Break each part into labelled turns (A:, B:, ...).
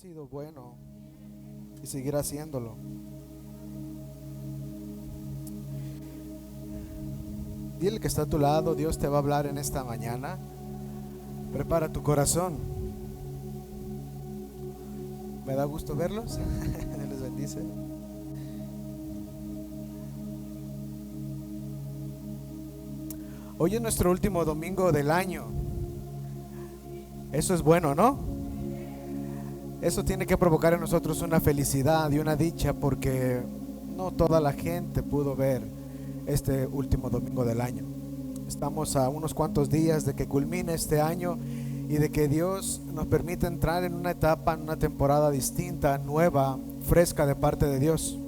A: sido bueno y seguirá haciéndolo. Dile que está a tu lado, Dios te va a hablar en esta mañana. Prepara tu corazón. Me da gusto verlos. Dios les bendice. Hoy es nuestro último domingo del año. Eso es bueno, ¿no? Eso tiene que provocar en nosotros una felicidad y una dicha, porque no toda la gente pudo ver este último domingo del año. Estamos a unos cuantos días de que culmine este año y de que Dios nos permita entrar en una etapa, en una temporada distinta, nueva, fresca de parte de Dios.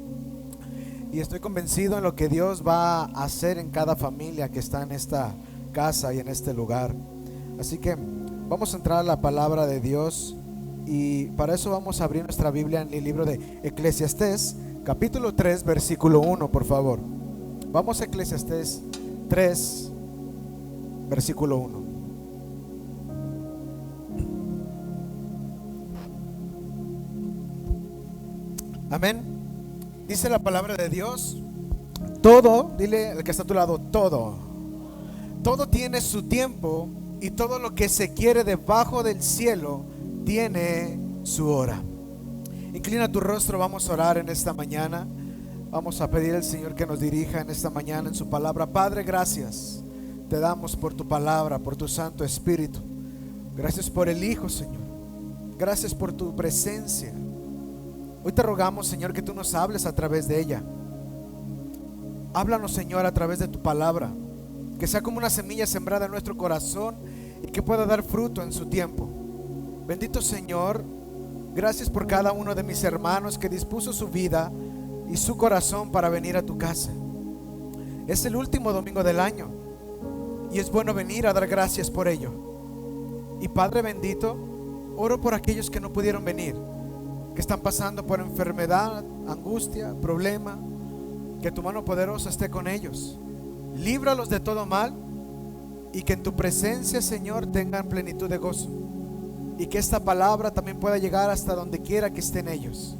A: Y estoy convencido en lo que Dios va a hacer en cada familia que está en esta casa y en este lugar. Así que vamos a entrar a la palabra de Dios, y para eso vamos a abrir nuestra Biblia en el libro de Eclesiastés, capítulo 3, versículo 1, por favor. Vamos a Eclesiastés 3, versículo 1. Amén. Dice la palabra de Dios: todo, dile al que está a tu lado, todo tiene su tiempo, y todo lo que se quiere debajo del cielo tiene su hora. Inclina tu rostro, vamos a orar en esta mañana. Vamos a pedir al Señor que nos dirija en esta mañana en su palabra. Padre, gracias te damos por tu palabra, por tu Santo Espíritu. Gracias por el Hijo, Señor. Gracias por tu presencia. Hoy te rogamos, Señor, que tú nos hables a través de ella. Háblanos, Señor, a través de tu palabra, que sea como una semilla sembrada en nuestro corazón y que pueda dar fruto en su tiempo. Bendito Señor, gracias por cada uno de mis hermanos que dispuso su vida y su corazón para venir a tu casa. Es el último domingo del año y es bueno venir a dar gracias por ello. Y Padre bendito, oro por aquellos que no pudieron venir, que están pasando por enfermedad, angustia, problema. Que tu mano poderosa esté con ellos. Líbralos de todo mal, y que en tu presencia, Señor, tengan plenitud de gozo, y que esta palabra también pueda llegar hasta donde quiera que estén ellos.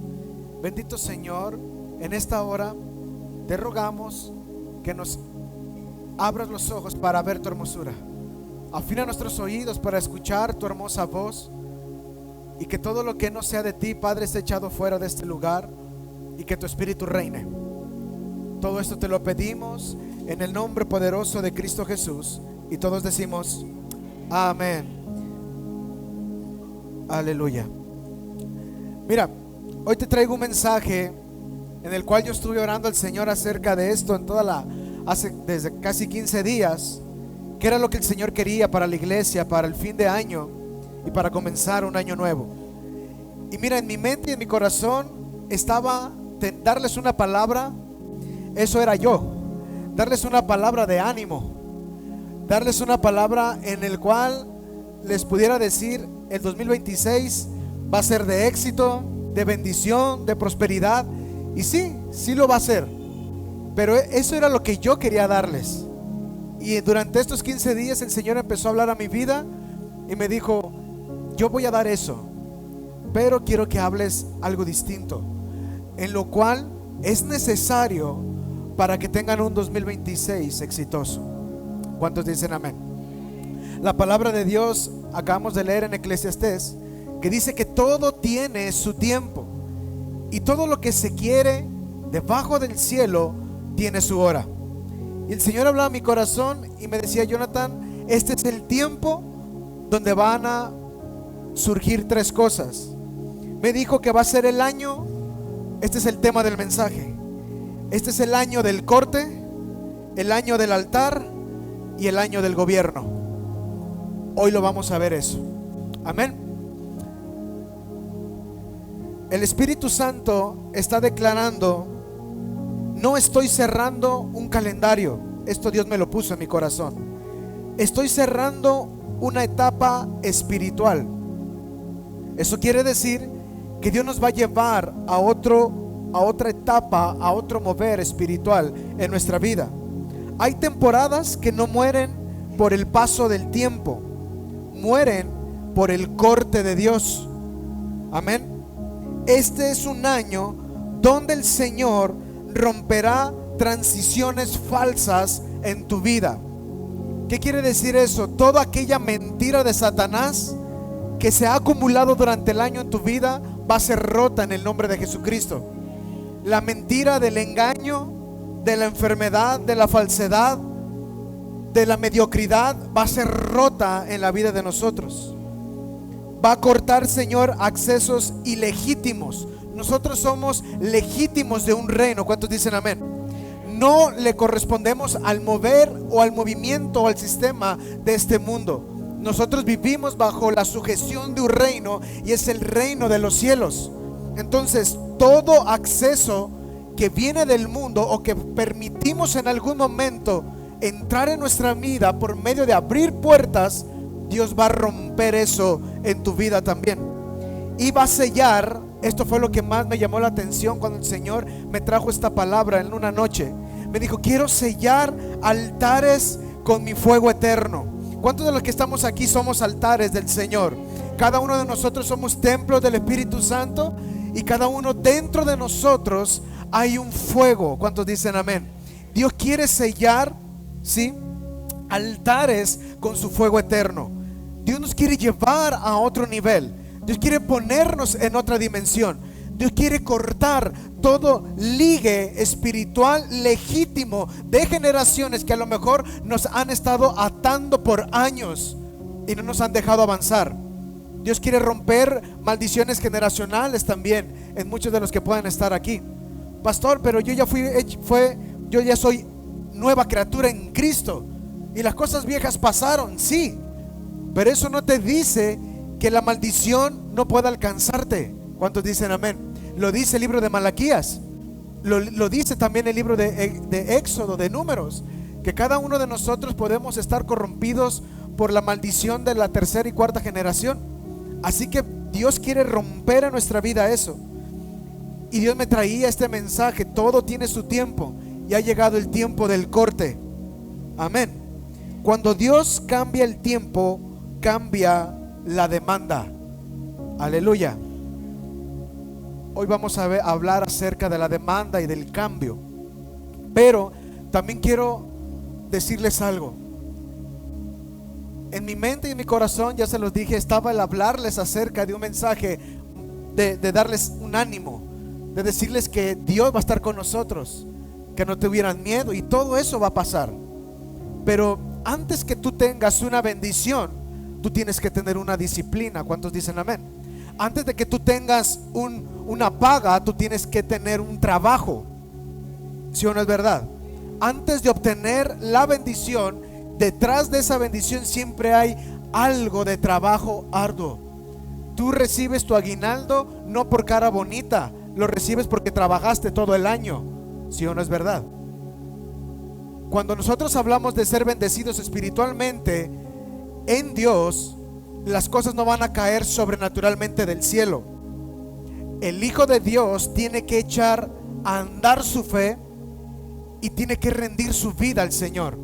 A: Bendito Señor, en esta hora te rogamos que nos abras los ojos para ver tu hermosura. Afina nuestros oídos para escuchar tu hermosa voz, y que todo lo que no sea de ti, Padre, esté echado fuera de este lugar, y que tu Espíritu reine. Todo esto te lo pedimos en el nombre poderoso de Cristo Jesús, y todos decimos amén. Aleluya. Mira, hoy te traigo un mensaje en el cual yo estuve orando al Señor acerca de esto desde casi 15 días, que era lo que el Señor quería para la iglesia, para el fin de año y para comenzar un año nuevo. Y mira, en mi mente y en mi corazón estaba darles una palabra. Eso era yo, darles una palabra de ánimo, darles una palabra en el cual les pudiera decir: el 2026 va a ser de éxito, de bendición, de prosperidad. Y sí lo va a ser. Pero eso era lo que yo quería darles. Y durante estos 15 días el Señor empezó a hablar a mi vida y me dijo: yo voy a dar eso, pero quiero que hables algo distinto, en lo cual es necesario para que tengan un 2026 exitoso. ¿Cuántos dicen amén? La palabra de Dios acabamos de leer en Eclesiastés, que dice que todo tiene su tiempo, y todo lo que se quiere debajo del cielo tiene su hora. Y el Señor hablaba a mi corazón y me decía: Jonathan, este es el tiempo donde van a surgir tres cosas. Me dijo que va a ser el año, este es el tema del mensaje, este es el año del corte, el año del altar y el año del gobierno. Hoy lo vamos a ver eso. Amén. El Espíritu Santo está declarando: no estoy cerrando un calendario. Esto Dios me lo puso en mi corazón. Estoy cerrando una etapa espiritual. Eso quiere decir que Dios nos va a llevar a otra etapa, a otro mover espiritual en nuestra vida. Hay temporadas que no mueren por el paso del tiempo, mueren por el corte de Dios. Amén. este es un año donde el Señor romperá transiciones falsas en tu vida. ¿Qué quiere decir eso? Toda aquella mentira de Satanás que se ha acumulado durante el año en tu vida va a ser rota en el nombre de Jesucristo. La mentira del engaño, de la enfermedad, de la falsedad, de la mediocridad va a ser rota en la vida de nosotros. Va a cortar, Señor, accesos ilegítimos. Nosotros somos legítimos de un reino. ¿Cuántos dicen amén? No le correspondemos al mover o al movimiento o al sistema de este mundo. Nosotros vivimos bajo la sujeción de un reino, y es el reino de los cielos. Entonces, todo acceso que viene del mundo o que permitimos en algún momento entrar en nuestra vida por medio de abrir puertas, Dios va a romper eso en tu vida también. Y va a sellar. Esto fue lo que más me llamó la atención cuando el Señor me trajo esta palabra en una noche. Me dijo: quiero sellar altares con mi fuego eterno. ¿Cuántos de los que estamos aquí somos altares del Señor? Cada uno de nosotros somos templos del Espíritu Santo, y cada uno dentro de nosotros hay un fuego. ¿Cuántos dicen amén? Dios quiere sellar, ¿sí?, altares con su fuego eterno. Dios nos quiere llevar a otro nivel. Dios quiere ponernos en otra dimensión. Dios quiere cortar todo ligue espiritual legítimo de generaciones que a lo mejor nos han estado atando por años y no nos han dejado avanzar. Dios quiere romper maldiciones generacionales también en muchos de los que puedan estar aquí. Pastor, pero yo ya soy nueva criatura en Cristo y las cosas viejas pasaron. Sí, pero eso no te dice que la maldición no pueda alcanzarte. ¿Cuántos dicen amén? Lo dice el libro de Malaquías, lo dice también el libro de Éxodo, de Números, que cada uno de nosotros podemos estar corrompidos por la maldición de la tercera y cuarta generación. Así que Dios quiere romper en nuestra vida eso. Y Dios me traía este mensaje: todo tiene su tiempo, y ha llegado el tiempo del corte. Amén. Cuando Dios cambia el tiempo, cambia la demanda. Aleluya. Hoy vamos a hablar acerca de la demanda y del cambio. Pero también quiero decirles algo. En mi mente y en mi corazón, ya se los dije, estaba el hablarles acerca de un mensaje de darles un ánimo, de decirles que Dios va a estar con nosotros, que no tuvieran miedo, y todo eso va a pasar. Pero antes que tú tengas una bendición, tú tienes que tener una disciplina. ¿Cuántos dicen amén? Antes de que tú tengas una paga, tú tienes que tener un trabajo. ¿Sí o no es verdad? Antes de obtener la bendición, detrás de esa bendición siempre hay algo de trabajo arduo. Tú recibes tu aguinaldo no por cara bonita, lo recibes porque trabajaste todo el año. ¿Sí o no es verdad? Cuando nosotros hablamos de ser bendecidos espiritualmente en Dios, las cosas no van a caer sobrenaturalmente del cielo. El Hijo de Dios tiene que echar a andar su fe y tiene que rendir su vida al Señor.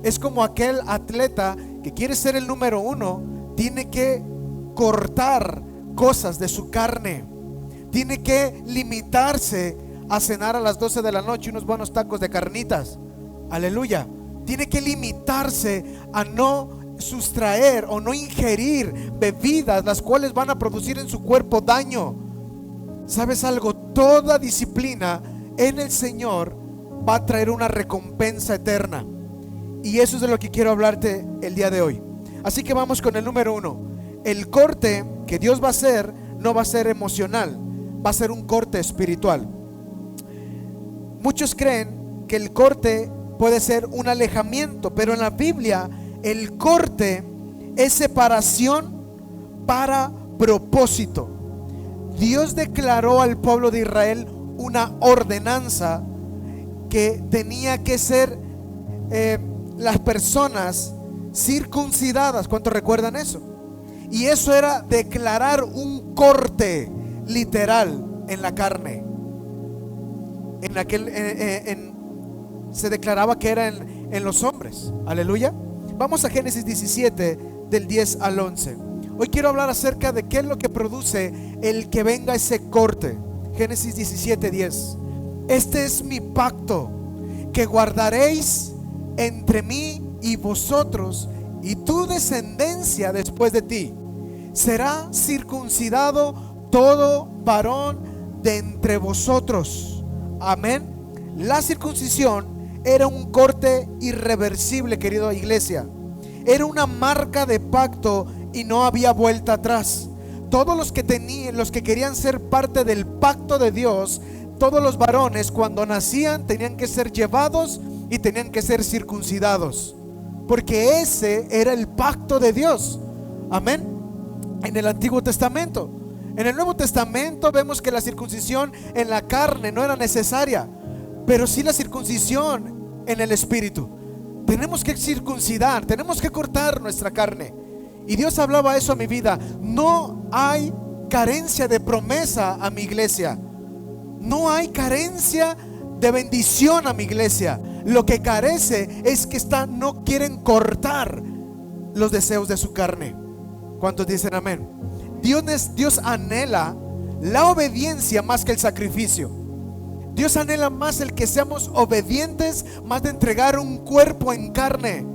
A: Es como aquel atleta que quiere ser el número uno, tiene que cortar cosas de su carne, tiene que limitarse a cenar a las 12 de la noche unos buenos tacos de carnitas. Aleluya. Tiene que limitarse a no sustraer o no ingerir bebidas las cuales van a producir en su cuerpo daño. ¿Sabes algo? Toda disciplina en el Señor va a traer una recompensa eterna, y eso es de lo que quiero hablarte el día de hoy. Así que vamos con el número 1. El corte que Dios va a hacer no va a ser emocional, va a ser un corte espiritual. Muchos creen que el corte puede ser un alejamiento, pero en la Biblia el corte es separación para propósito. Dios declaró al pueblo de Israel una ordenanza que tenía que ser las personas circuncidadas. ¿Cuántos recuerdan eso? Y eso era declarar un corte literal en la carne. Se declaraba que era en los hombres. Aleluya. Vamos a Génesis 17 del 10 al 11. Hoy quiero hablar acerca de qué es lo que produce el que venga ese corte. Génesis 17:10. Este es mi pacto que guardaréis entre mí y vosotros y tu descendencia después de ti. Será circuncidado todo varón de entre vosotros. Amén. La circuncisión era un corte irreversible, querida iglesia. Era una marca de pacto y no había vuelta atrás. Todos los que querían ser parte del pacto de Dios, todos los varones cuando nacían tenían que ser llevados y tenían que ser circuncidados, porque ese era el pacto de Dios. Amén. En el Antiguo Testamento. En el Nuevo Testamento vemos que la circuncisión en la carne no era necesaria, pero sí la circuncisión en el espíritu. Tenemos que circuncidar, tenemos que cortar nuestra carne. Y Dios hablaba eso a mi vida. No hay carencia de promesa a mi iglesia. No hay carencia de bendición a mi iglesia. Lo que carece es que no quieren cortar los deseos de su carne. ¿Cuántos dicen amén? Dios anhela la obediencia más que el sacrificio. Dios anhela más el que seamos obedientes, más de entregar un cuerpo en carne.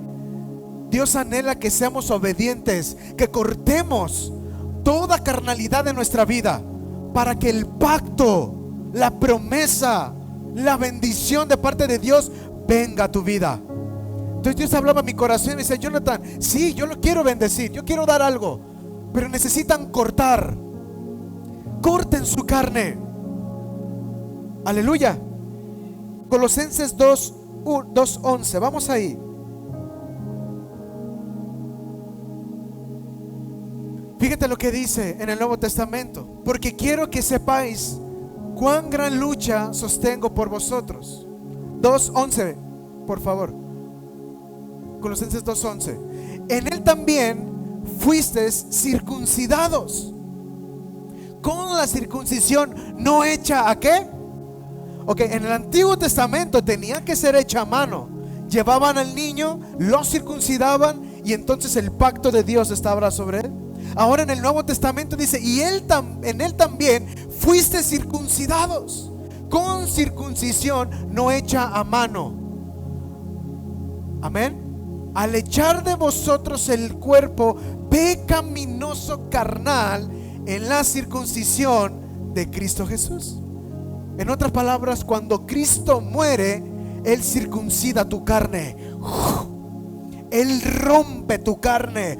A: Dios anhela que seamos obedientes, que cortemos toda carnalidad de nuestra vida para que el pacto, la promesa, la bendición de parte de Dios venga a tu vida. Entonces Dios hablaba a mi corazón y me dice: Jonathan, sí, yo lo quiero bendecir, yo quiero dar algo, pero necesitan cortar. Corten su carne. Aleluya. Colosenses 2:11. Vamos ahí. Fíjate lo que dice en el Nuevo Testamento: porque quiero que sepáis cuán gran lucha sostengo por vosotros. 2:11, por favor. Colosenses 2:11. En él también fuisteis circuncidados con la circuncisión no hecha ¿a qué? Ok, en el Antiguo Testamento tenía que ser hecha a mano. Llevaban al niño, lo circuncidaban y entonces el pacto de Dios estaba sobre él. Ahora en el Nuevo Testamento dice: y en él también fuiste circuncidados con circuncisión no hecha a mano. Amén. Al echar de vosotros el cuerpo pecaminoso carnal en la circuncisión de Cristo Jesús. En otras palabras, cuando Cristo muere, Él circuncida tu carne. Él rompe tu carne.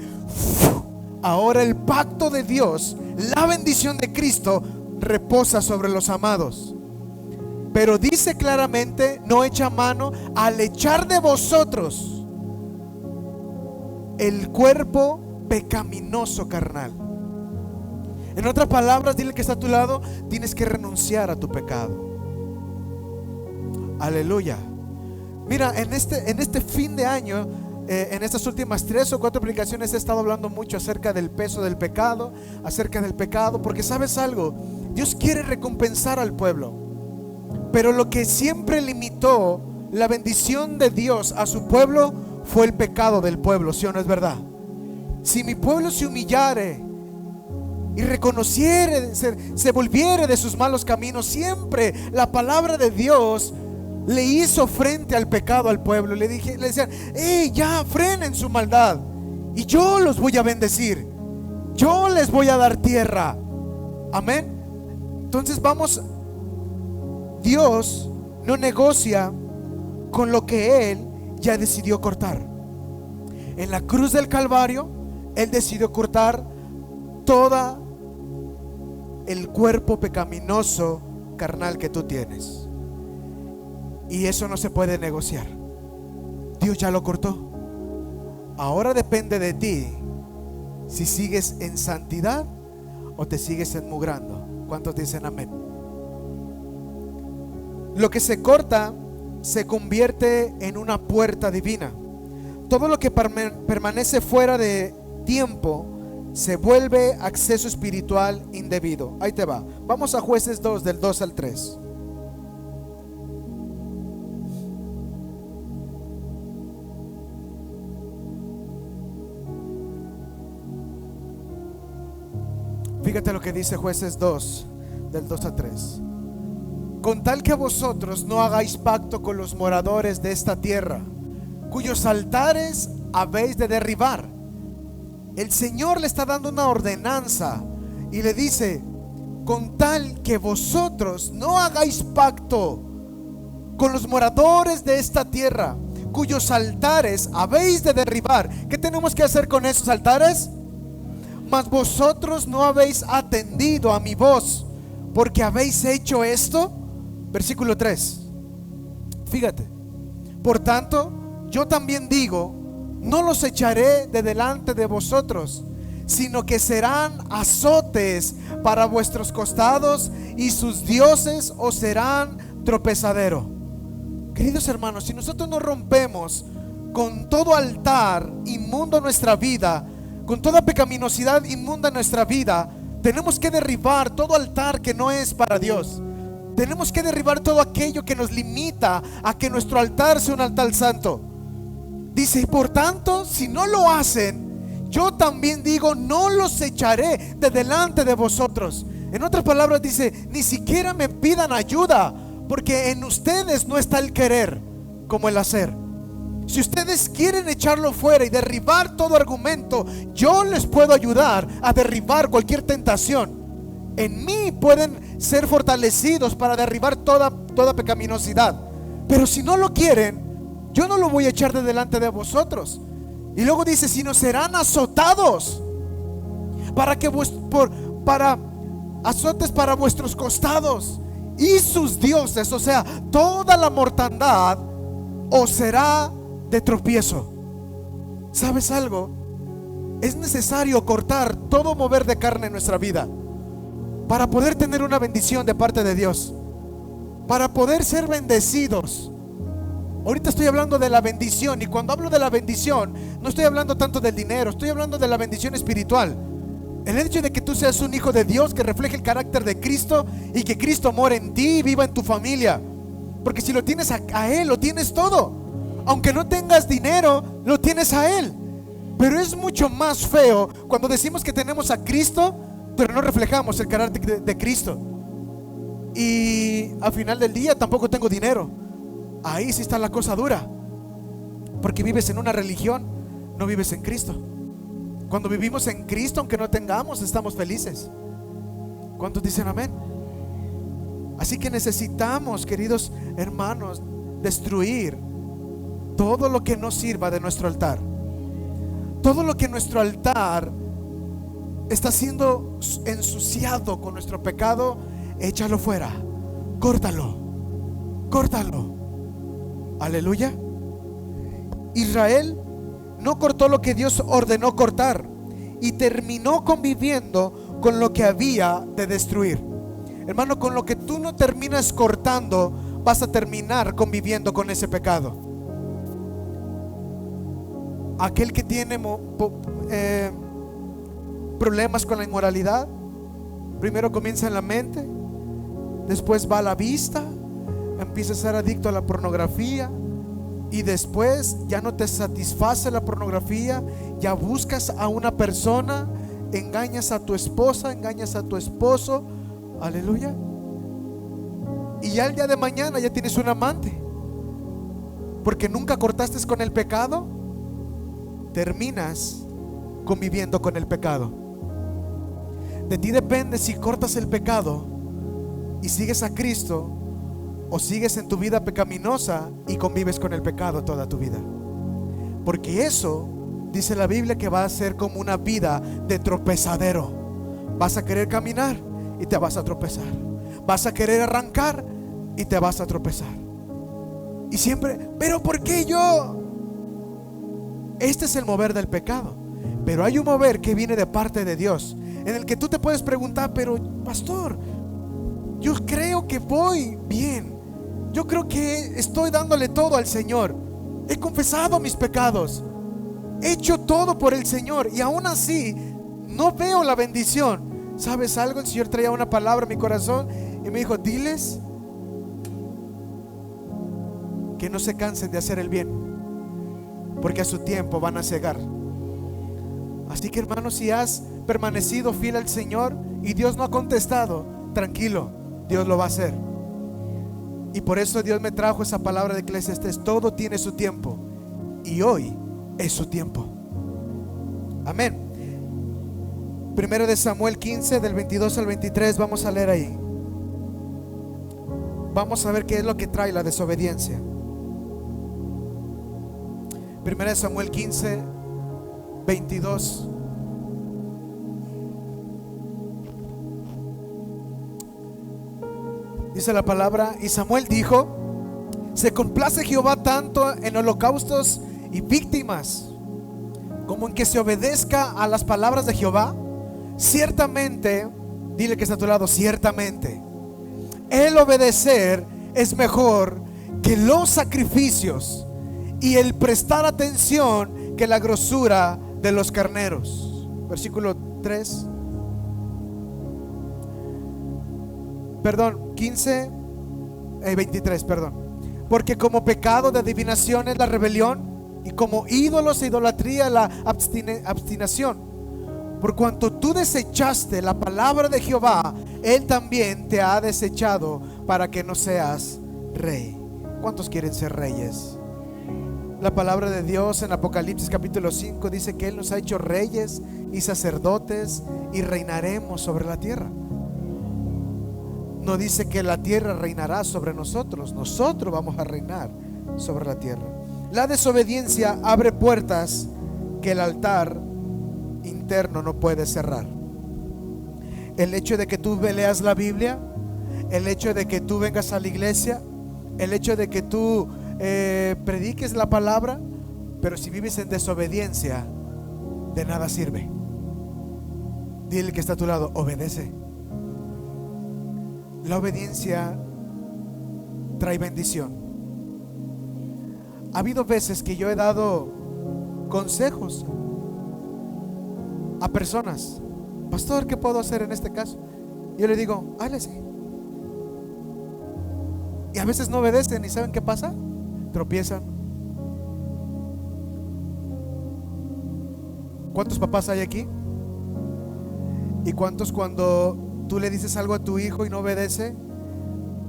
A: Ahora el pacto de Dios, la bendición de Cristo, reposa sobre los amados. Pero dice claramente, no echa mano, al echar de vosotros el cuerpo pecaminoso carnal. En otras palabras, dile que está a tu lado: tienes que renunciar a tu pecado. Aleluya. Mira, en este fin de año, en estas últimas 3 o 4 predicaciones he estado hablando mucho acerca del peso del pecado, acerca del pecado, porque sabes algo, Dios quiere recompensar al pueblo, pero lo que siempre limitó la bendición de Dios a su pueblo fue el pecado del pueblo. ¿Sí o no es verdad? Si mi pueblo se humillare y reconociere, se volviere de sus malos caminos, siempre la palabra de Dios le hizo frente al pecado al pueblo. Le decían: hey, ya frenen su maldad y yo los voy a bendecir, yo les voy a dar tierra. Amén. Entonces Dios no negocia con lo que Él ya decidió cortar. En la cruz del Calvario Él decidió cortar toda el cuerpo pecaminoso carnal que tú tienes, y eso no se puede negociar. Dios ya lo cortó. Ahora depende de ti si sigues en santidad o te sigues enmugrando. ¿Cuántos dicen amén? Lo que se corta se convierte en una puerta divina. Todo lo que permanece fuera de tiempo se vuelve acceso espiritual indebido. Ahí te va. Vamos a Jueces 2, del 2 al 3. Fíjate lo que dice Jueces 2, del 2 a 3. Con tal que vosotros no hagáis pacto con los moradores de esta tierra, cuyos altares habéis de derribar. El Señor le está dando una ordenanza y le dice: con tal que vosotros no hagáis pacto con los moradores de esta tierra, cuyos altares habéis de derribar. ¿Qué tenemos que hacer con esos altares? Mas vosotros no habéis atendido a mi voz, porque habéis hecho esto. Versículo 3. Fíjate: por tanto, yo también digo, no los echaré de delante de vosotros, sino que serán azotes para vuestros costados, y sus dioses os serán tropezadero. Queridos hermanos, si nosotros no rompemos con todo altar inmundo en nuestra vida, con toda pecaminosidad inmunda en nuestra vida, tenemos que derribar todo altar que no es para Dios. Tenemos que derribar todo aquello que nos limita a que nuestro altar sea un altar santo. Dice: y por tanto, si no lo hacen, yo también digo, no los echaré de delante de vosotros. En otras palabras dice: ni siquiera me pidan ayuda, porque en ustedes no está el querer como el hacer. Si ustedes quieren echarlo fuera y derribar todo argumento, yo les puedo ayudar a derribar cualquier tentación. En mí pueden ser fortalecidos para derribar toda pecaminosidad. Pero si no lo quieren, yo no lo voy a echar de delante de vosotros. Y luego dice: sino serán azotados para azotes para vuestros costados, y sus dioses, o sea, toda la mortandad, os será de tropiezo. ¿Sabes algo? Es necesario cortar todo mover de carne en nuestra vida para poder tener una bendición de parte de Dios, para poder ser bendecidos. Ahorita estoy hablando de la bendición, y cuando hablo de la bendición no estoy hablando tanto del dinero, estoy hablando de la bendición espiritual. El hecho de que tú seas un hijo de Dios que refleje el carácter de Cristo, y que Cristo more en ti y viva en tu familia. Porque si lo tienes a Él, lo tienes todo. Aunque no tengas dinero, lo tienes a Él. Pero es mucho más feo cuando decimos que tenemos a Cristo, pero no reflejamos el carácter de Cristo. Y al final del día tampoco tengo dinero. Ahí sí está la cosa dura, porque vives en una religión, no vives en Cristo. Cuando vivimos en Cristo, aunque no tengamos, estamos felices. ¿Cuántos dicen amén? Así que necesitamos, queridos hermanos, destruir todo lo que no sirva de nuestro altar. Todo lo que nuestro altar está siendo ensuciado con nuestro pecado, échalo fuera, córtalo, córtalo. Aleluya. Israel no cortó lo que Dios ordenó cortar, y terminó conviviendo con lo que había de destruir. Hermano, con lo que tú no terminas cortando, vas a terminar conviviendo con ese pecado. Aquel que tiene problemas con la inmoralidad, primero comienza en la mente, después va a la vista, empieza a ser adicto a la pornografía, y después ya no te satisface la pornografía, ya buscas a una persona, engañas a tu esposa, engañas a tu esposo, aleluya, y ya el día de mañana ya tienes un amante, porque nunca cortaste con el pecado. Terminas conviviendo con el pecado. De ti depende si cortas el pecado y sigues a Cristo, o sigues en tu vida pecaminosa y convives con el pecado toda tu vida. Porque eso, dice la Biblia, que va a ser como una vida de tropezadero. Vas a querer caminar y te vas a tropezar. Vas a querer arrancar y te vas a tropezar. Y siempre, pero ¿por qué yo? Este es el mover del pecado. Pero hay un mover que viene de parte de Dios, en el que tú te puedes preguntar: pero pastor, yo creo que voy bien, yo creo que estoy dándole todo al Señor, he confesado mis pecados, he hecho todo por el Señor, y aún así no veo la bendición. ¿Sabes algo? El Señor traía una palabra en mi corazón y me dijo: diles que no se cansen de hacer el bien, porque a su tiempo van a cegar. Así que, hermanos, si has permanecido fiel al Señor y Dios no ha contestado, tranquilo, Dios lo va a hacer. Y por eso Dios me trajo esa palabra de Eclesiastés: todo tiene su tiempo, y hoy es su tiempo. Amén. Primero de Samuel 15, del 22 al 23, vamos a leer ahí. Vamos a ver qué es lo que trae la desobediencia. Primero de Samuel 15, 22. Dice la palabra: y Samuel dijo: se complace Jehová tanto en holocaustos y víctimas como en que se obedezca a las palabras de Jehová. Ciertamente, dile que está a tu lado, ciertamente el obedecer es mejor que los sacrificios, y el prestar atención que la grosura de los carneros. Versículo 3. Perdón, 15, 23, perdón. Porque como pecado de adivinación es la rebelión, y como ídolos e idolatría la abstinación. Por cuanto tú desechaste la palabra de Jehová, Él también te ha desechado para que no seas rey. ¿Cuántos quieren ser reyes? La palabra de Dios en Apocalipsis capítulo 5 dice que Él nos ha hecho reyes y sacerdotes y reinaremos sobre la tierra. No dice que la tierra reinará sobre nosotros, nosotros vamos a reinar sobre la tierra. La desobediencia abre puertas que el altar interno no puede cerrar. El hecho de que tú leas la Biblia, el hecho de que tú vengas a la iglesia, el hecho de que tú prediques la palabra, pero si vives en desobediencia, de nada sirve. Dile que está a tu lado: obedece. La obediencia trae bendición. Ha habido veces que yo he dado consejos a personas: pastor, ¿qué puedo hacer en este caso? Yo le digo: háblese. Y a veces no obedecen, y ¿saben qué pasa? Tropiezan. ¿Cuántos papás hay aquí? ¿Y cuántos, cuando tú le dices algo a tu hijo y no obedece,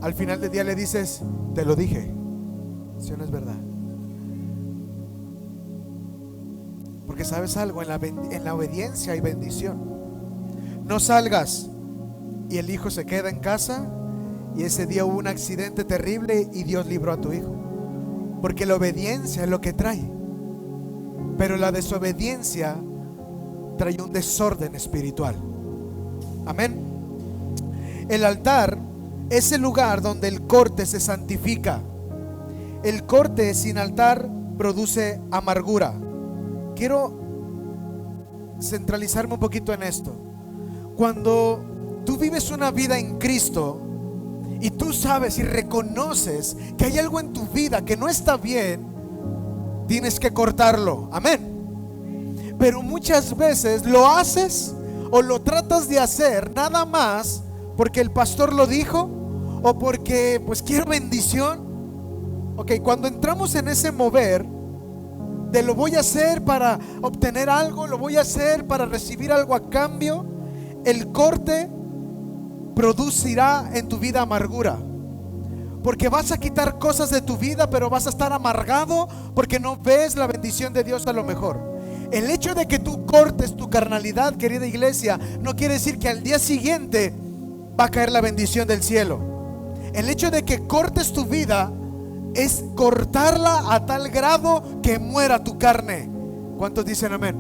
A: al final del día le dices: te lo dije? ¿Sí o no es verdad? Porque sabes algo, en la obediencia hay bendición. No salgas y el hijo se queda en casa, y ese día hubo un accidente terrible y Dios libró a tu hijo. Porque la obediencia es lo que trae, pero la desobediencia trae un desorden espiritual. Amén. El altar es el lugar donde el corte se santifica. El corte sin altar produce amargura. Quiero centralizarme un poquito en esto. Cuando tú vives una vida en Cristo y tú sabes y reconoces que hay algo en tu vida que no está bien, tienes que cortarlo. Amén. Pero muchas veces lo haces o lo tratas de hacer nada más porque el pastor lo dijo, o porque pues quiero bendición. Ok, cuando entramos en ese mover de lo voy a hacer para obtener algo, lo voy a hacer para recibir algo a cambio, el corte producirá en tu vida amargura. Porque vas a quitar cosas de tu vida, pero vas a estar amargado porque no ves la bendición de Dios a lo mejor. El hecho de que tú cortes tu carnalidad, querida iglesia, no quiere decir que al día siguiente va a caer la bendición del cielo. El hecho de que cortes tu vida es cortarla a tal grado que muera tu carne. ¿Cuántos dicen amén?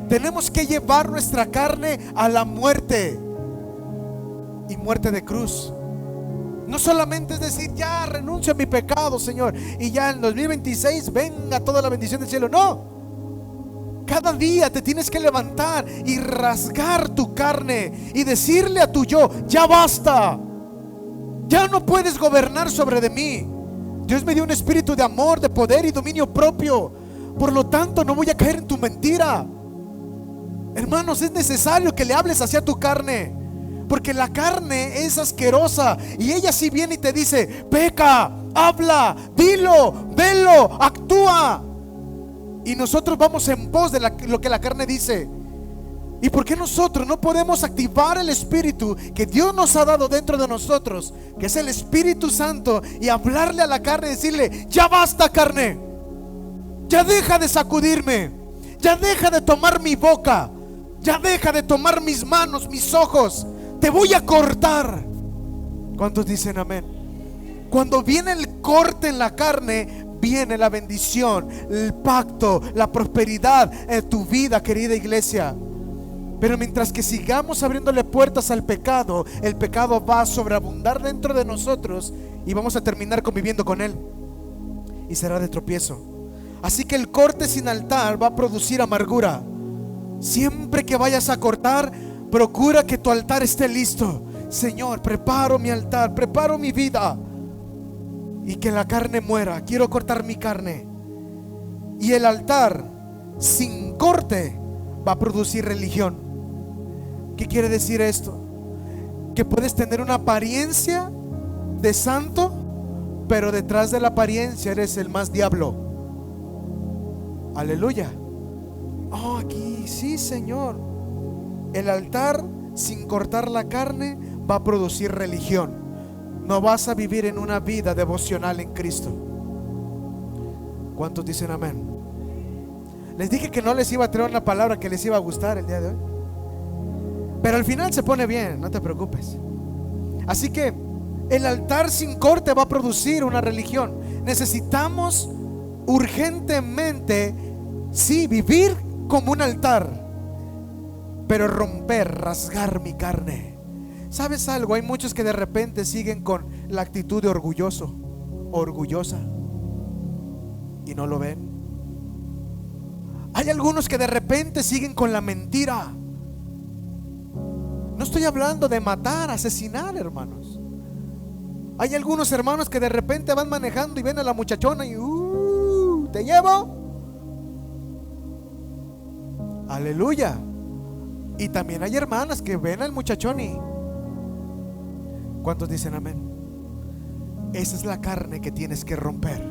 A: Tenemos que llevar nuestra carne a la muerte, y muerte de cruz. No solamente es decir: ya renuncio a mi pecado, Señor, y ya en 2026 venga toda la bendición del cielo. No. Cada día te tienes que levantar y rasgar tu carne y decirle a tu yo: ya basta, ya no puedes gobernar sobre de mí. Dios me dio un espíritu de amor, de poder y dominio propio. Por lo tanto, no voy a caer en tu mentira. Hermanos, es necesario que le hables hacia tu carne, porque la carne es asquerosa, y ella sí viene y te dice: peca, habla, dilo, velo, actúa. Y nosotros vamos en pos de lo que la carne dice. ¿Y por qué nosotros no podemos activar el Espíritu que Dios nos ha dado dentro de nosotros, que es el Espíritu Santo, y hablarle a la carne y decirle: ya basta, carne, ya deja de sacudirme, ya deja de tomar mi boca, ya deja de tomar mis manos, mis ojos, te voy a cortar? ¿Cuántos dicen amén? Cuando viene el corte en la carne, viene la bendición, el pacto, la prosperidad en tu vida, querida iglesia. Pero mientras que sigamos abriéndole puertas al pecado, el pecado va a sobreabundar dentro de nosotros y vamos a terminar conviviendo con él, y será de tropiezo. Así que el corte sin altar va a producir amargura. Siempre que vayas a cortar, procura que tu altar esté listo. Señor, preparo mi altar, preparo mi vida, y que la carne muera. Quiero cortar mi carne. Y el altar sin corte va a producir religión. ¿Qué quiere decir esto? Que puedes tener una apariencia de santo, pero detrás de la apariencia eres el más diablo. Aleluya. Oh, aquí sí, Señor. El altar sin cortar la carne va a producir religión. No vas a vivir en una vida devocional en Cristo. ¿Cuántos dicen amén? Les dije que no les iba a traer una palabra que les iba a gustar el día de hoy, pero al final se pone bien, no te preocupes. Así que el altar sin corte va a producir una religión. Necesitamos urgentemente, sí, vivir como un altar, pero romper, rasgar mi carne. ¿Sabes algo? Hay muchos que de repente siguen con la actitud de orgulloso, orgullosa, y no lo ven. Hay algunos que de repente siguen con la mentira. No estoy hablando de matar, asesinar, hermanos. Hay algunos hermanos que de repente van manejando y ven a la muchachona y te llevo. Aleluya. Y también hay hermanas que ven al muchachón y ¿cuántos dicen amén? Esa es la carne que tienes que romper.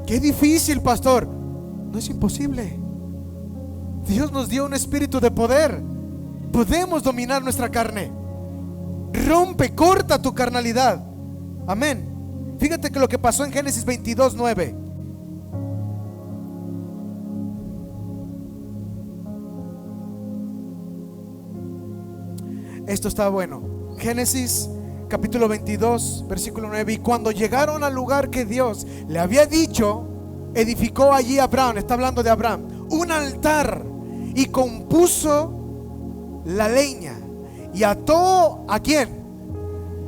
A: Qué difícil, pastor. No es imposible. Dios nos dio un espíritu de poder. Podemos dominar nuestra carne. Rompe, corta tu carnalidad. Amén. Fíjate que lo que pasó en Génesis 22:9. Esto está bueno. Génesis capítulo 22 versículo 9. Y cuando llegaron al lugar que Dios le había dicho, edificó allí Abraham, está hablando de Abraham, un altar, y compuso la leña y ató ¿a quién?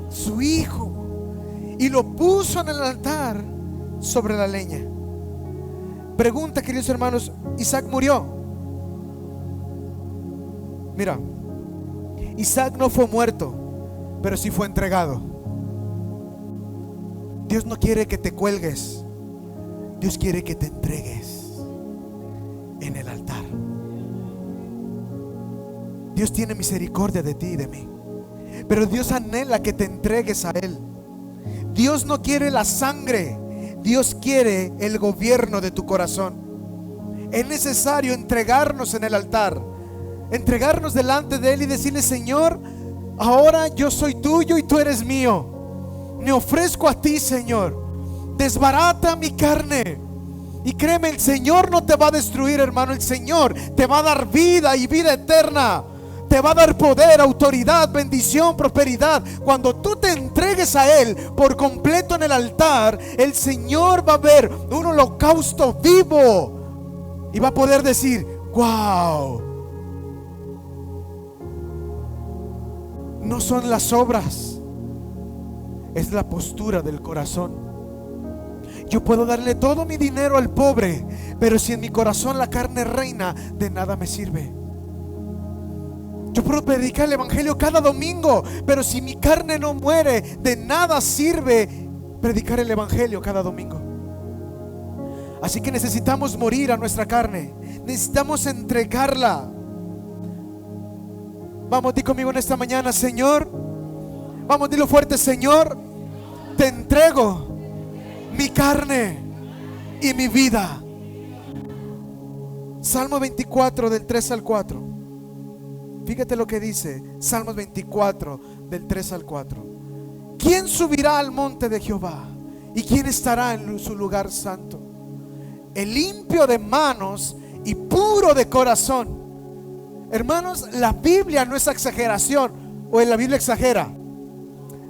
A: Su hijo, y lo puso en el altar sobre la leña. Pregunta, queridos hermanos, ¿Isaac murió? Mira, Isaac no fue muerto, pero sí fue entregado. Dios no quiere que te cuelgues, Dios quiere que te entregues en el altar. Dios tiene misericordia de ti y de mí, pero Dios anhela que te entregues a Él. Dios no quiere la sangre, Dios quiere el gobierno de tu corazón. Es necesario entregarnos en el altar, entregarnos delante de Él y decirle: Señor, ahora yo soy tuyo y tú eres mío. Me ofrezco a ti, Señor. Desbarata mi carne. Y créeme, el Señor no te va a destruir, hermano. El Señor te va a dar vida y vida eterna. Te va a dar poder, autoridad, bendición, prosperidad. Cuando tú te entregues a Él por completo en el altar, el Señor va a ver un holocausto vivo y va a poder decir: wow. No son las obras, es la postura del corazón. Yo puedo darle todo mi dinero al pobre, pero si en mi corazón la carne reina, de nada me sirve. Yo puedo predicar el evangelio cada domingo, pero si mi carne no muere, de nada sirve predicar el evangelio cada domingo. Así que necesitamos morir a nuestra carne, necesitamos entregarla. Vamos, di conmigo en esta mañana: Señor, vamos, dilo fuerte: Señor, te entrego mi carne y mi vida. Salmo 24 del 3 al 4. Fíjate lo que dice Salmos 24 del 3 al 4. ¿Quién subirá al monte de Jehová? ¿Y quién estará en su lugar santo? El limpio de manos y puro de corazón. Hermanos, la Biblia no es exageración, o en la Biblia exagera.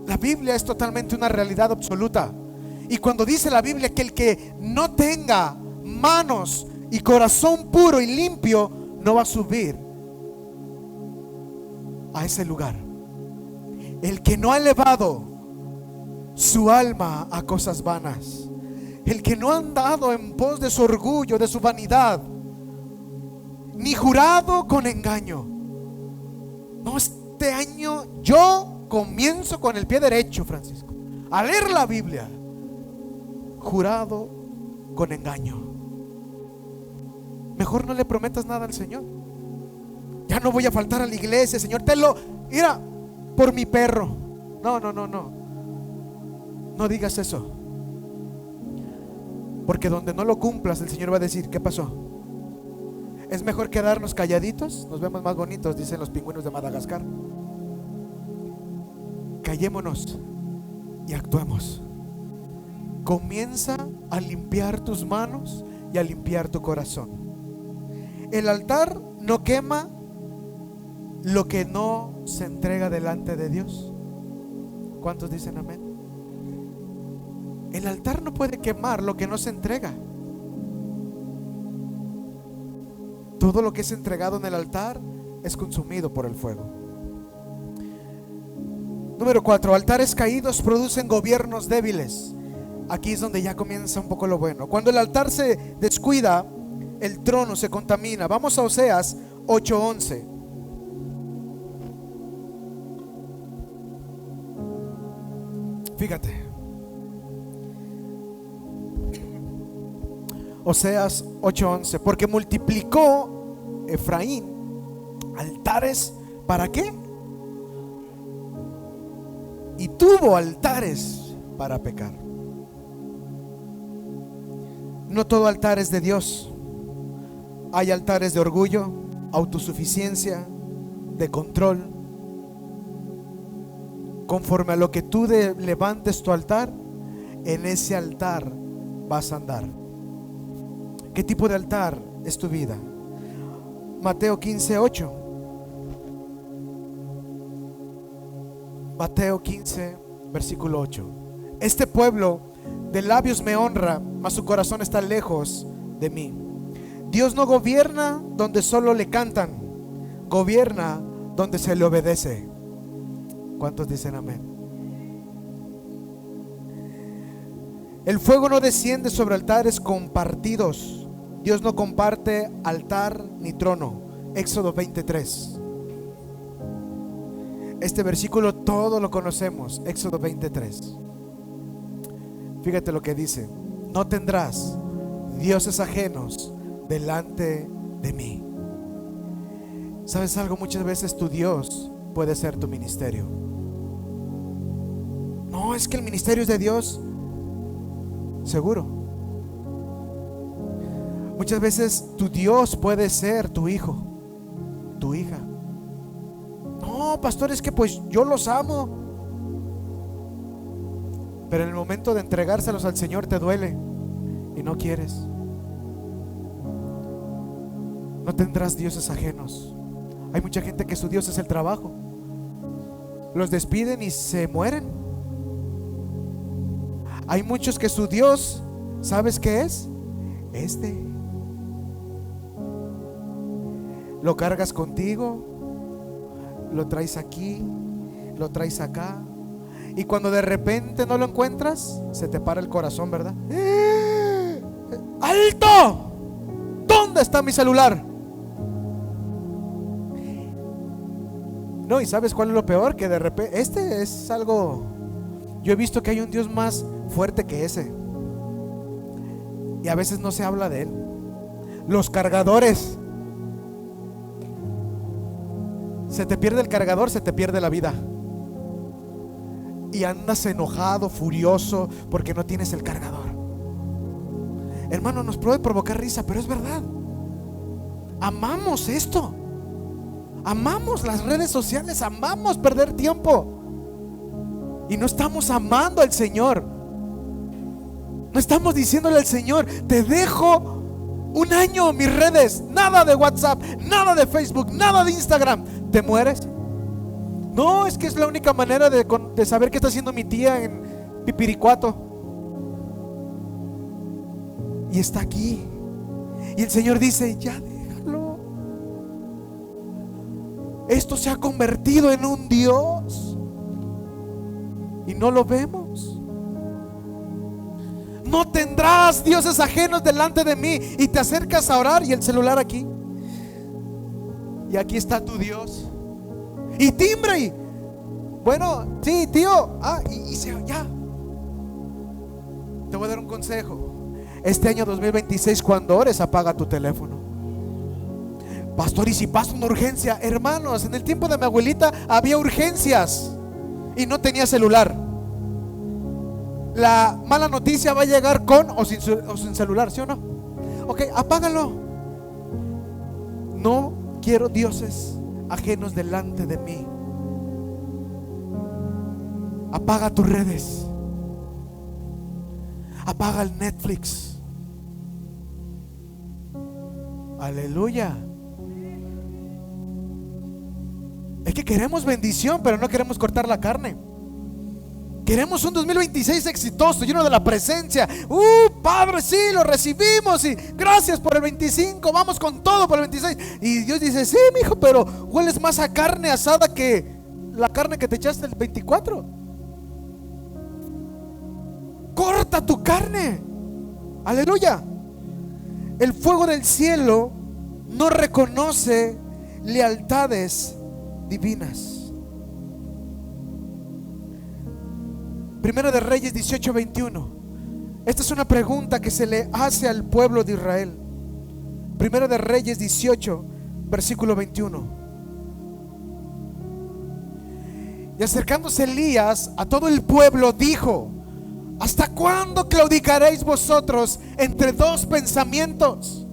A: La Biblia es totalmente una realidad absoluta. Y cuando dice la Biblia que el que no tenga manos y corazón puro y limpio, no va a subir a ese lugar. El que no ha elevado su alma a cosas vanas, el que no ha andado en pos de su orgullo, de su vanidad, ni jurado con engaño. No, este año yo comienzo con el pie derecho, Francisco, a leer la Biblia. Jurado con engaño. Mejor no le prometas nada al Señor. Ya no voy a faltar a la iglesia, Señor, mira, por mi perro. No, no, no, no. No digas eso. Porque donde no lo cumplas, el Señor va a decir: ¿qué pasó? Es mejor quedarnos calladitos. Nos vemos más bonitos, dicen los pingüinos de Madagascar. Callémonos y actuemos. Comienza a limpiar tus manos y a limpiar tu corazón. El altar no quema lo que no se entrega delante de Dios. ¿Cuántos dicen amén? El altar no puede quemar lo que no se entrega. Todo lo que es entregado en el altar es consumido por el fuego. Número 4. Altares caídos producen gobiernos débiles. Aquí es donde ya comienza un poco lo bueno. Cuando el altar se descuida, el trono se contamina. Vamos a Oseas 8:11. Fíjate. Oseas 8:11. Porque multiplicó Efraín altares, ¿para qué? Y tuvo altares para pecar. No todo altar es de Dios. Hay altares de orgullo, autosuficiencia, de control. Conforme a lo que tú levantes tu altar, en ese altar vas a andar. ¿Qué tipo de altar es tu vida? Mateo 15:8. Mateo 15, versículo 8. Este pueblo de labios me honra, mas su corazón está lejos de mí. Dios no gobierna donde solo le cantan, gobierna donde se le obedece. ¿Cuántos dicen amén? El fuego no desciende sobre altares compartidos. Dios no comparte altar ni trono. Éxodo 23. Este versículo todo lo conocemos. Éxodo 23. Fíjate lo que dice: no tendrás dioses ajenos delante de mí. ¿Sabes algo? Muchas veces tu Dios puede ser tu ministerio. No, es que el ministerio es de Dios. Seguro. Muchas veces tu Dios puede ser tu hijo, tu hija. No, pastor, es que pues yo los amo. Pero en el momento de entregárselos al Señor te duele y no quieres. No tendrás dioses ajenos. Hay mucha gente que su Dios es el trabajo. Los despiden y se mueren. Hay muchos que su Dios, ¿sabes qué es? Lo cargas contigo, lo traes aquí, lo traes acá, y cuando de repente no lo encuentras, se te para el corazón, ¿verdad? ¡Alto! ¿Dónde está mi celular? No, y ¿sabes cuál es lo peor? Que de repente, es algo. Yo he visto que hay un Dios más fuerte que ese, y a veces no se habla de él. Los cargadores. Se te pierde el cargador, se te pierde la vida. Y andas enojado, furioso, porque no tienes el cargador. Hermano, nos puede provocar risa, pero es verdad. amamos esto. Amamos las redes sociales, amamos perder tiempo. Y no estamos amando al Señor. No estamos diciéndole al Señor: te dejo un año mis redes, nada de WhatsApp, nada de Facebook, nada de Instagram. ¿Te mueres? No, es que es la única manera de saber qué está haciendo mi tía en Pipiricuato. Y está aquí. Y el Señor dice: ya déjalo. Esto se ha convertido en un Dios y no lo vemos. No tendrás dioses ajenos delante de mí. Y te acercas a orar y el celular aquí. Y aquí está tu Dios. Y timbre y, bueno, sí, tío. Ya. Te voy a dar un consejo. Este año 2026, cuando ores, apaga tu teléfono. Pastor, ¿y si pasa una urgencia? Hermanos, en el tiempo de mi abuelita había urgencias y no tenía celular. La mala noticia va a llegar con o sin celular, ¿sí o no? Ok, apágalo. No quiero dioses ajenos delante de mí. Apaga tus redes. Apaga el Netflix. Aleluya. Es que queremos bendición, pero no queremos cortar la carne. Queremos un 2026 exitoso, lleno de la presencia. Padre, sí, lo recibimos y gracias por el 25, vamos con todo por el 26. Y Dios dice: sí, mijo, pero hueles más a carne asada que la carne que te echaste el 24. Corta tu carne. Aleluya. El fuego del cielo no reconoce lealtades divinas. Primera de Reyes 18:21. Esta es una pregunta que se le hace al pueblo de Israel. Primera de Reyes 18, versículo 21. Y acercándose Elías a todo el pueblo, dijo: ¿hasta cuándo claudicaréis vosotros entre dos pensamientos?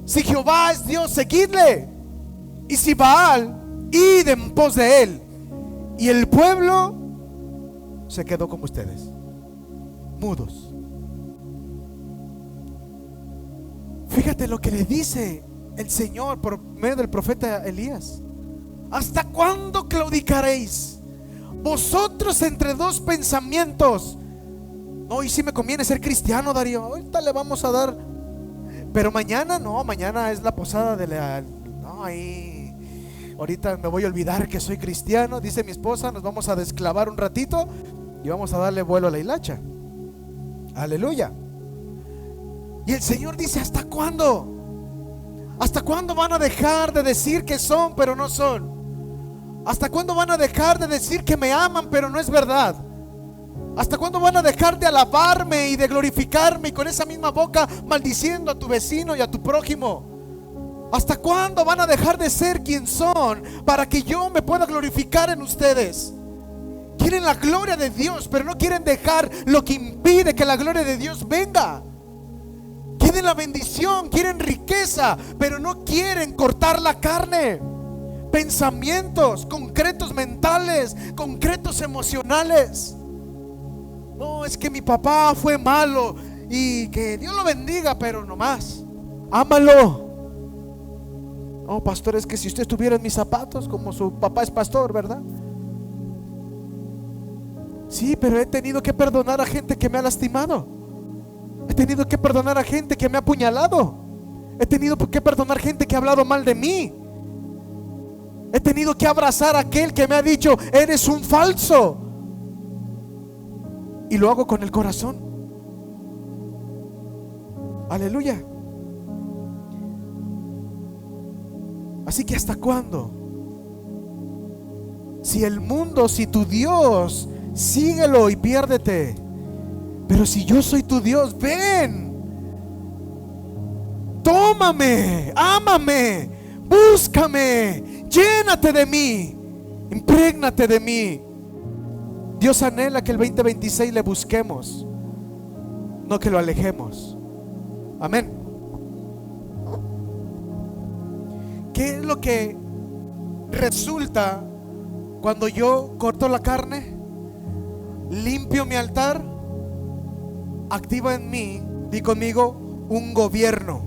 A: Si Jehová es Dios, seguidle, y si Baal, id en pos de él. Y el pueblo se quedó como ustedes, mudos. Fíjate lo que le dice el Señor por medio del profeta Elías: ¿hasta cuándo claudicaréis vosotros entre dos pensamientos? No, y si me conviene ser cristiano, Darío, ahorita le vamos a dar, pero mañana no, mañana es la posada de la, no, ahí ahorita me voy a olvidar que soy cristiano. Dice mi esposa: nos vamos a desclavar un ratito y vamos a darle vuelo a la hilacha. Aleluya. Y el Señor dice: ¿hasta cuándo? ¿Hasta cuándo van a dejar de decir que son pero no son? ¿Hasta cuándo van a dejar de decir que me aman pero no es verdad? ¿Hasta cuándo van a dejar de alabarme y de glorificarme y con esa misma boca maldiciendo a tu vecino y a tu prójimo? ¿Hasta cuándo van a dejar de ser quien son para que yo me pueda glorificar en ustedes? Quieren la gloria de Dios, pero no quieren dejar lo que impide que la gloria de Dios venga. Quieren la bendición, quieren riqueza, pero no quieren cortar la carne. Pensamientos concretos mentales, concretos emocionales. No, es que mi papá fue malo y que Dios lo bendiga, pero no más. Ámalo. No, pastor, es que si usted estuviera en mis zapatos, como su papá es pastor, ¿verdad? Sí, pero he tenido que perdonar a gente que me ha lastimado. He tenido que perdonar a gente que me ha apuñalado. He tenido que perdonar gente que ha hablado mal de mí. He tenido que abrazar a aquel que me ha dicho: eres un falso. Y lo hago con el corazón. Aleluya. Así que ¿hasta cuándo? Si el mundo, si tu Dios, síguelo y piérdete. Pero si yo soy tu Dios, ven, tómame, ámame, búscame, llénate de mí, imprégnate de mí. Dios anhela que el 2026 le busquemos, no que lo alejemos. Amén. ¿Qué es lo que resulta cuando yo corto la carne, limpio mi altar? Activa en mí, di conmigo, un gobierno.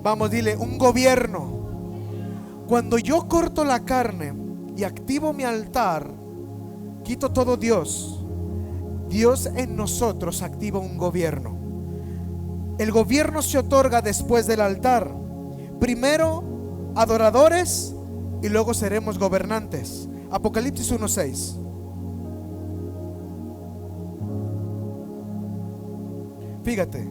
A: Vamos, dile, un gobierno. Cuando yo corto la carne y activo mi altar, quito todo Dios en nosotros activa un gobierno. El gobierno se otorga después del altar. Primero adoradores y luego seremos gobernantes. Apocalipsis 1:6. Fíjate.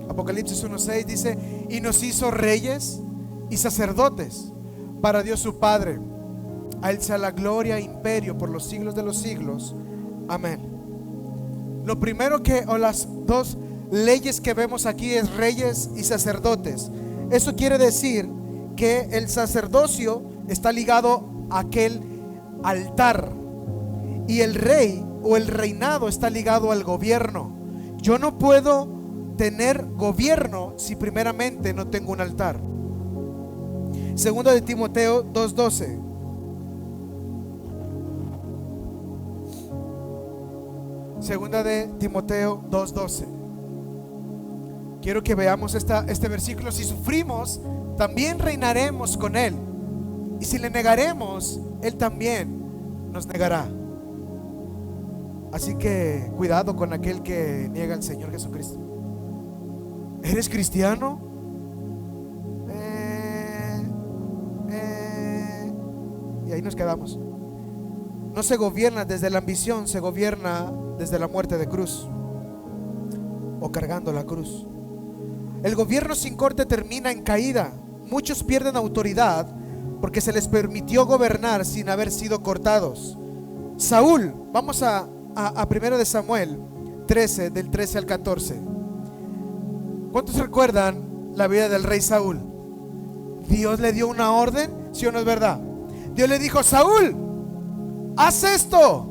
A: Apocalipsis 1:6 dice: y nos hizo reyes y sacerdotes para Dios su Padre. A Él sea la gloria e imperio por los siglos de los siglos. Amén. Lo primero o las dos leyes que vemos aquí es reyes y sacerdotes. Eso quiere decir que el sacerdocio está ligado a aquel altar y el rey o el reinado está ligado al gobierno. Yo no puedo tener gobierno si primeramente no tengo un altar. Segundo de Timoteo 2:12. Segunda de Timoteo 2:12. Quiero que veamos este versículo. Si sufrimos, también reinaremos con Él. Y si le negaremos, Él también nos negará. Así que cuidado con aquel que niega al Señor Jesucristo. ¿Eres cristiano? Y ahí nos quedamos. No se gobierna desde la ambición, se gobierna desde la muerte de cruz o cargando la cruz. El gobierno sin corte termina en caída. Muchos pierden autoridad porque se les permitió gobernar sin haber sido cortados. Saúl, vamos a 1 de Samuel 13, del 13 al 14. ¿Cuántos recuerdan la vida del rey Saúl? Dios le dio una orden, ¿sí o no es verdad? Dios le dijo: Saúl, haz esto.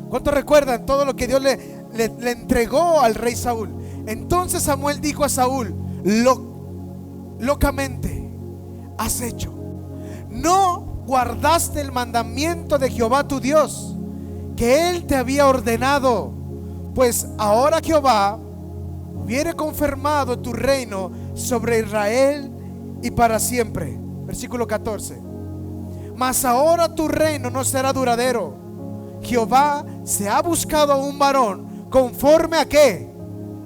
A: ¿Cuántos recuerdan todo lo que Dios le entregó al rey Saúl? Entonces Samuel dijo a Saúl: locamente has hecho. No guardaste el mandamiento de Jehová tu Dios, que Él te había ordenado. Pues ahora Jehová hubiere confirmado tu reino sobre Israel y para siempre. Versículo 14. Mas ahora tu reino no será duradero. Jehová se ha buscado a un varón conforme a ¿qué?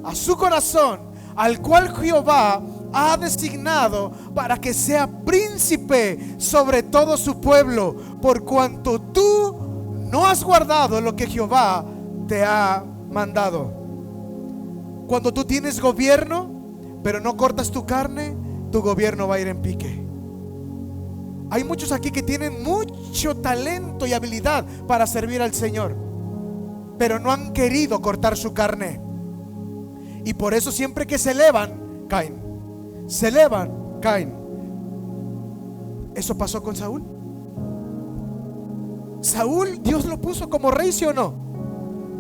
A: A su corazón, al cual Jehová ha designado para que sea príncipe sobre todo su pueblo, por cuanto tú no has guardado lo que Jehová te ha mandado. Cuando tú tienes gobierno, pero no cortas tu carne, tu gobierno va a ir en pique. Hay muchos aquí que tienen mucho talento y habilidad para servir al Señor, pero no han querido cortar su carne. Y por eso siempre que se elevan, caen. Se elevan, caen. Eso pasó con Saúl. Saúl, Dios lo puso como rey, ¿sí o no?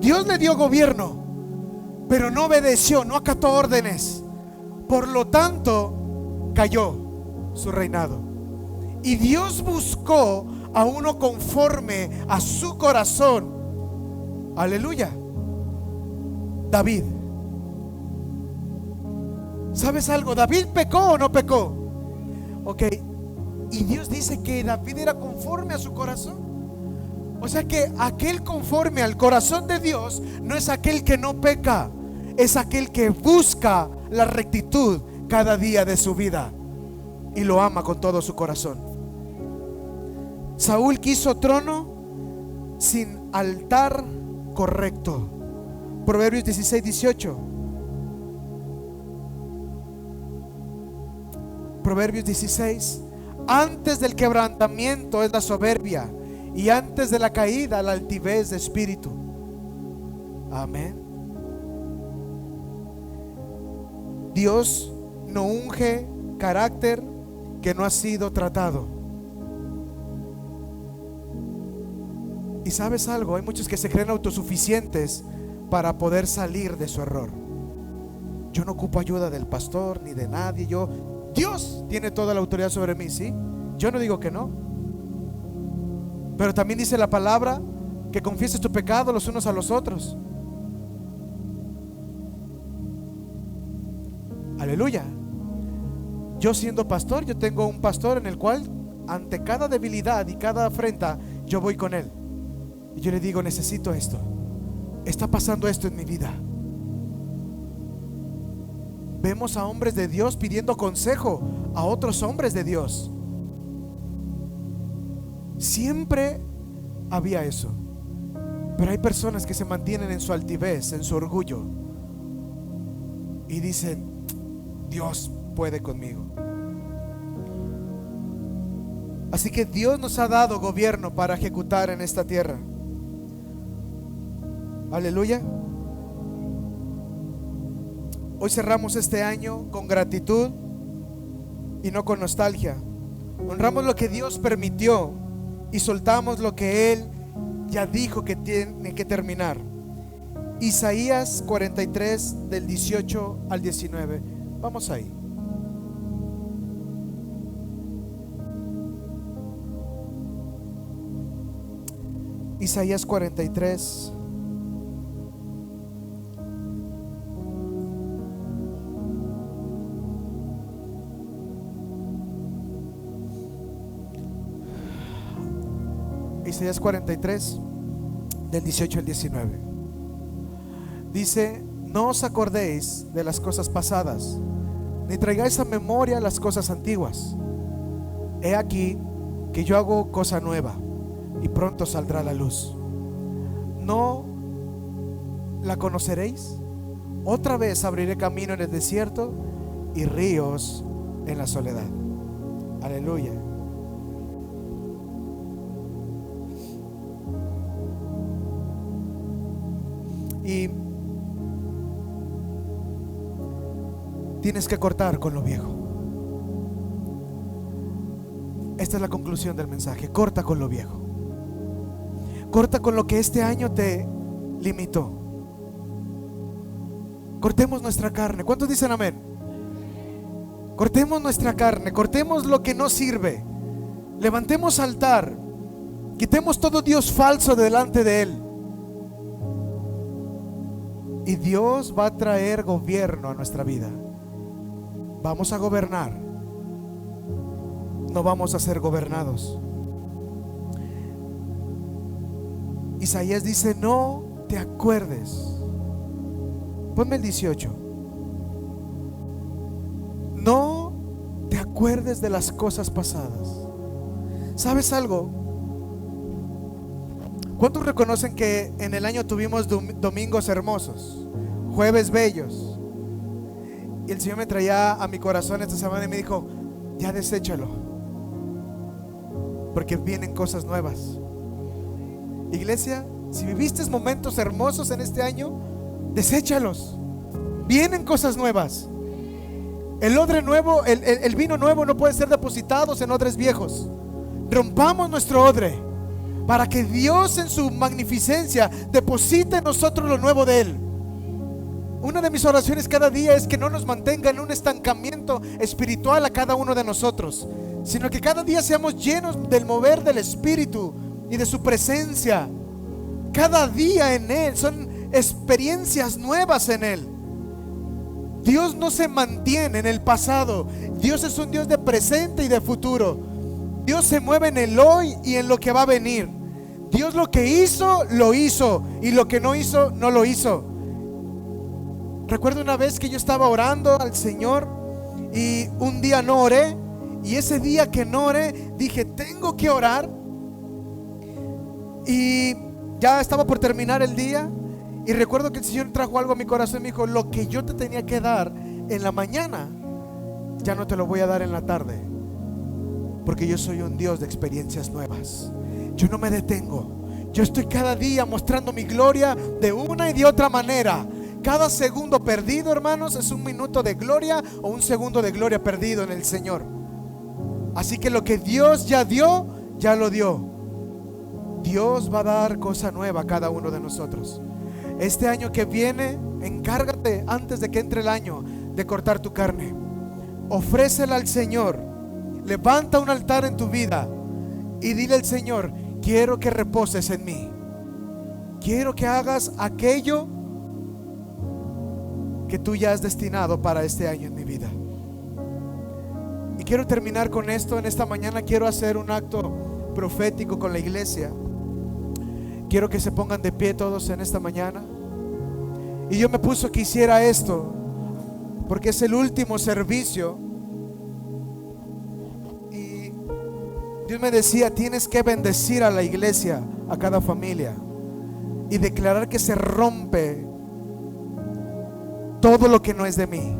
A: Dios le dio gobierno, pero no obedeció, no acató órdenes. Por lo tanto, cayó su reinado. Y Dios buscó a uno conforme a su corazón. Aleluya. David. ¿Sabes algo? ¿David pecó o no pecó? Ok. Y Dios dice que David era conforme a su corazón. O sea que aquel conforme al corazón de Dios no es aquel que no peca, es aquel que busca la rectitud cada día de su vida y lo ama con todo su corazón. Saúl quiso trono sin altar correcto. Proverbios 16:18. Proverbios 16. Antes del quebrantamiento es la soberbia, y antes de la caída la altivez de espíritu. Amén. Dios no unge carácter que no ha sido tratado. Y sabes algo, hay muchos que se creen autosuficientes para poder salir de su error. Yo no ocupo ayuda del pastor ni de nadie. Dios tiene toda la autoridad sobre mí, ¿sí? Yo no digo que no. Pero también dice la palabra que confieses tu pecado los unos a los otros. Aleluya. Yo siendo pastor, yo tengo un pastor en el cual ante cada debilidad y cada afrenta yo voy con él y yo le digo: necesito esto, está pasando esto en mi vida. Vemos a hombres de Dios pidiendo consejo a otros hombres de Dios. Siempre había eso. Pero hay personas que se mantienen en su altivez, en su orgullo, y dicen: Dios puede conmigo. Así que Dios nos ha dado gobierno para ejecutar en esta tierra. Aleluya. Hoy cerramos este año con gratitud y no con nostalgia. Honramos lo que Dios permitió y soltamos lo que Él ya dijo que tiene que terminar. Isaías 43 del 18 al 19. Vamos ahí. Isaías 43. Isaías 43 del 18 al 19. Dice: no os acordéis de las cosas pasadas, ni traigáis a memoria las cosas antiguas. He aquí que yo hago cosa nueva, y pronto saldrá la luz. ¿No la conoceréis? Otra vez abriré camino en el desierto y ríos en la soledad. Aleluya. Y tienes que cortar con lo viejo. Esta es la conclusión del mensaje. Corta con lo viejo. Corta con lo que este año te limitó. Cortemos nuestra carne. ¿Cuántos dicen amén? Cortemos nuestra carne. Cortemos lo que no sirve. Levantemos altar. Quitemos todo Dios falso delante de Él. Y Dios va a traer gobierno a nuestra vida. Vamos a gobernar. No vamos a ser gobernados. Isaías dice: no te acuerdes. Ponme el 18. No te acuerdes de las cosas pasadas. ¿Sabes algo? ¿Cuántos reconocen que en el año tuvimos domingos hermosos, jueves bellos? Y el Señor me traía a mi corazón esta semana y me dijo: ya deséchalo, porque vienen cosas nuevas. Iglesia, si viviste momentos hermosos en este año, deséchalos. Vienen cosas nuevas. El odre nuevo, el vino nuevo no puede ser depositados en odres viejos. Rompamos nuestro odre para que Dios en su magnificencia deposite en nosotros lo nuevo de Él. Una de mis oraciones cada día es que no nos mantenga en un estancamiento espiritual a cada uno de nosotros, sino que cada día seamos llenos del mover del Espíritu y de su presencia. Cada día en Él son experiencias nuevas en Él. Dios no se mantiene en el pasado. Dios es un Dios de presente y de futuro. Dios se mueve en el hoy y en lo que va a venir. Dios lo que hizo, lo hizo, y lo que no hizo, no lo hizo. Recuerdo una vez que yo estaba orando al Señor y un día no oré, y ese día que no oré dije: tengo que orar. Y ya estaba por terminar el día, y recuerdo que el Señor trajo algo a mi corazón y me dijo: lo que yo te tenía que dar en la mañana, ya no te lo voy a dar en la tarde, porque yo soy un Dios de experiencias nuevas. Yo no me detengo. Yo estoy cada día mostrando mi gloria de una y de otra manera. Cada segundo perdido, hermanos, es un minuto de gloria o un segundo de gloria perdido en el Señor. Así que lo que Dios ya dio, ya lo dio. Dios va a dar cosa nueva a cada uno de nosotros. Este año que viene, encárgate antes de que entre el año de cortar tu carne. Ofrécela al Señor. Levanta un altar en tu vida y dile al Señor: quiero que reposes en mí. Quiero que hagas aquello que tú ya has destinado para este año en mi vida. Y quiero terminar con esto. En esta mañana quiero hacer un acto profético con la iglesia. Quiero que se pongan de pie todos en esta mañana. Y yo me puse que hiciera esto porque es el último servicio. Y Dios me decía: tienes que bendecir a la iglesia, a cada familia, y declarar que se rompe todo lo que no es de mí.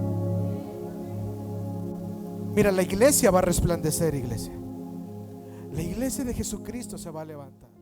A: Mira, la iglesia va a resplandecer, iglesia. La iglesia de Jesucristo se va a levantar.